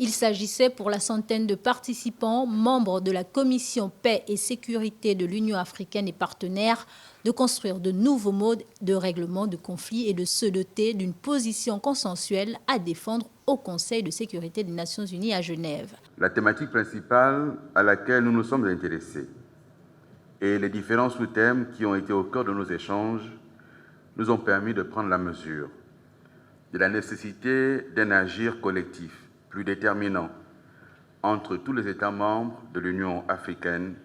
Il s'agissait pour la centaine de participants, membres de la Commission Paix et Sécurité de l'Union africaine et partenaires, de construire de nouveaux modes de règlement de conflits et de se doter d'une position consensuelle à défendre au Conseil de sécurité des Nations Unies à Genève. La thématique principale à laquelle nous nous sommes intéressés et les différents sous-thèmes qui ont été au cœur de nos échanges nous ont permis de prendre la mesure de la nécessité d'un agir collectif plus déterminant entre tous les États membres de l'Union africaine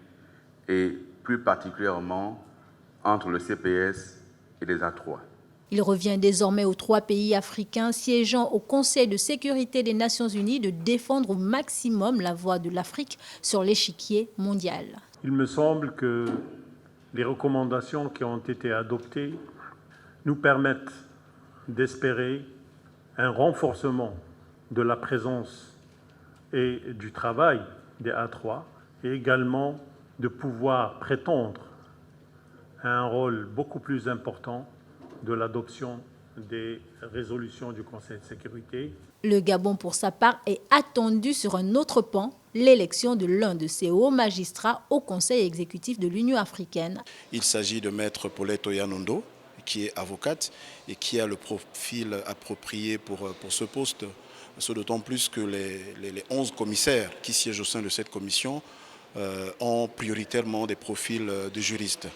et plus particulièrement entre le CPS et les A3. Il revient désormais aux 3 pays africains siégeant au Conseil de sécurité des Nations Unies de défendre au maximum la voix de l'Afrique sur l'échiquier mondial. Il me semble que les recommandations qui ont été adoptées nous permettent d'espérer un renforcement de la présence et du travail des A3 et également de pouvoir prétendre à un rôle beaucoup plus important de l'adoption des résolutions du Conseil de sécurité. Le Gabon, pour sa part, est attendu sur un autre pan, l'élection de l'un de ses hauts magistrats au Conseil exécutif de l'Union africaine. Il s'agit de Maître Paulette Oyanondo, qui est avocate et qui a le profil approprié pour ce poste, ce d'autant plus que les 11 commissaires qui siègent au sein de cette commission ont prioritairement des profils de juristes.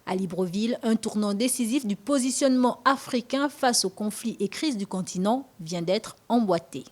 À Libreville, un tournant décisif du positionnement africain face aux conflits et crises du continent vient d'être emboîté.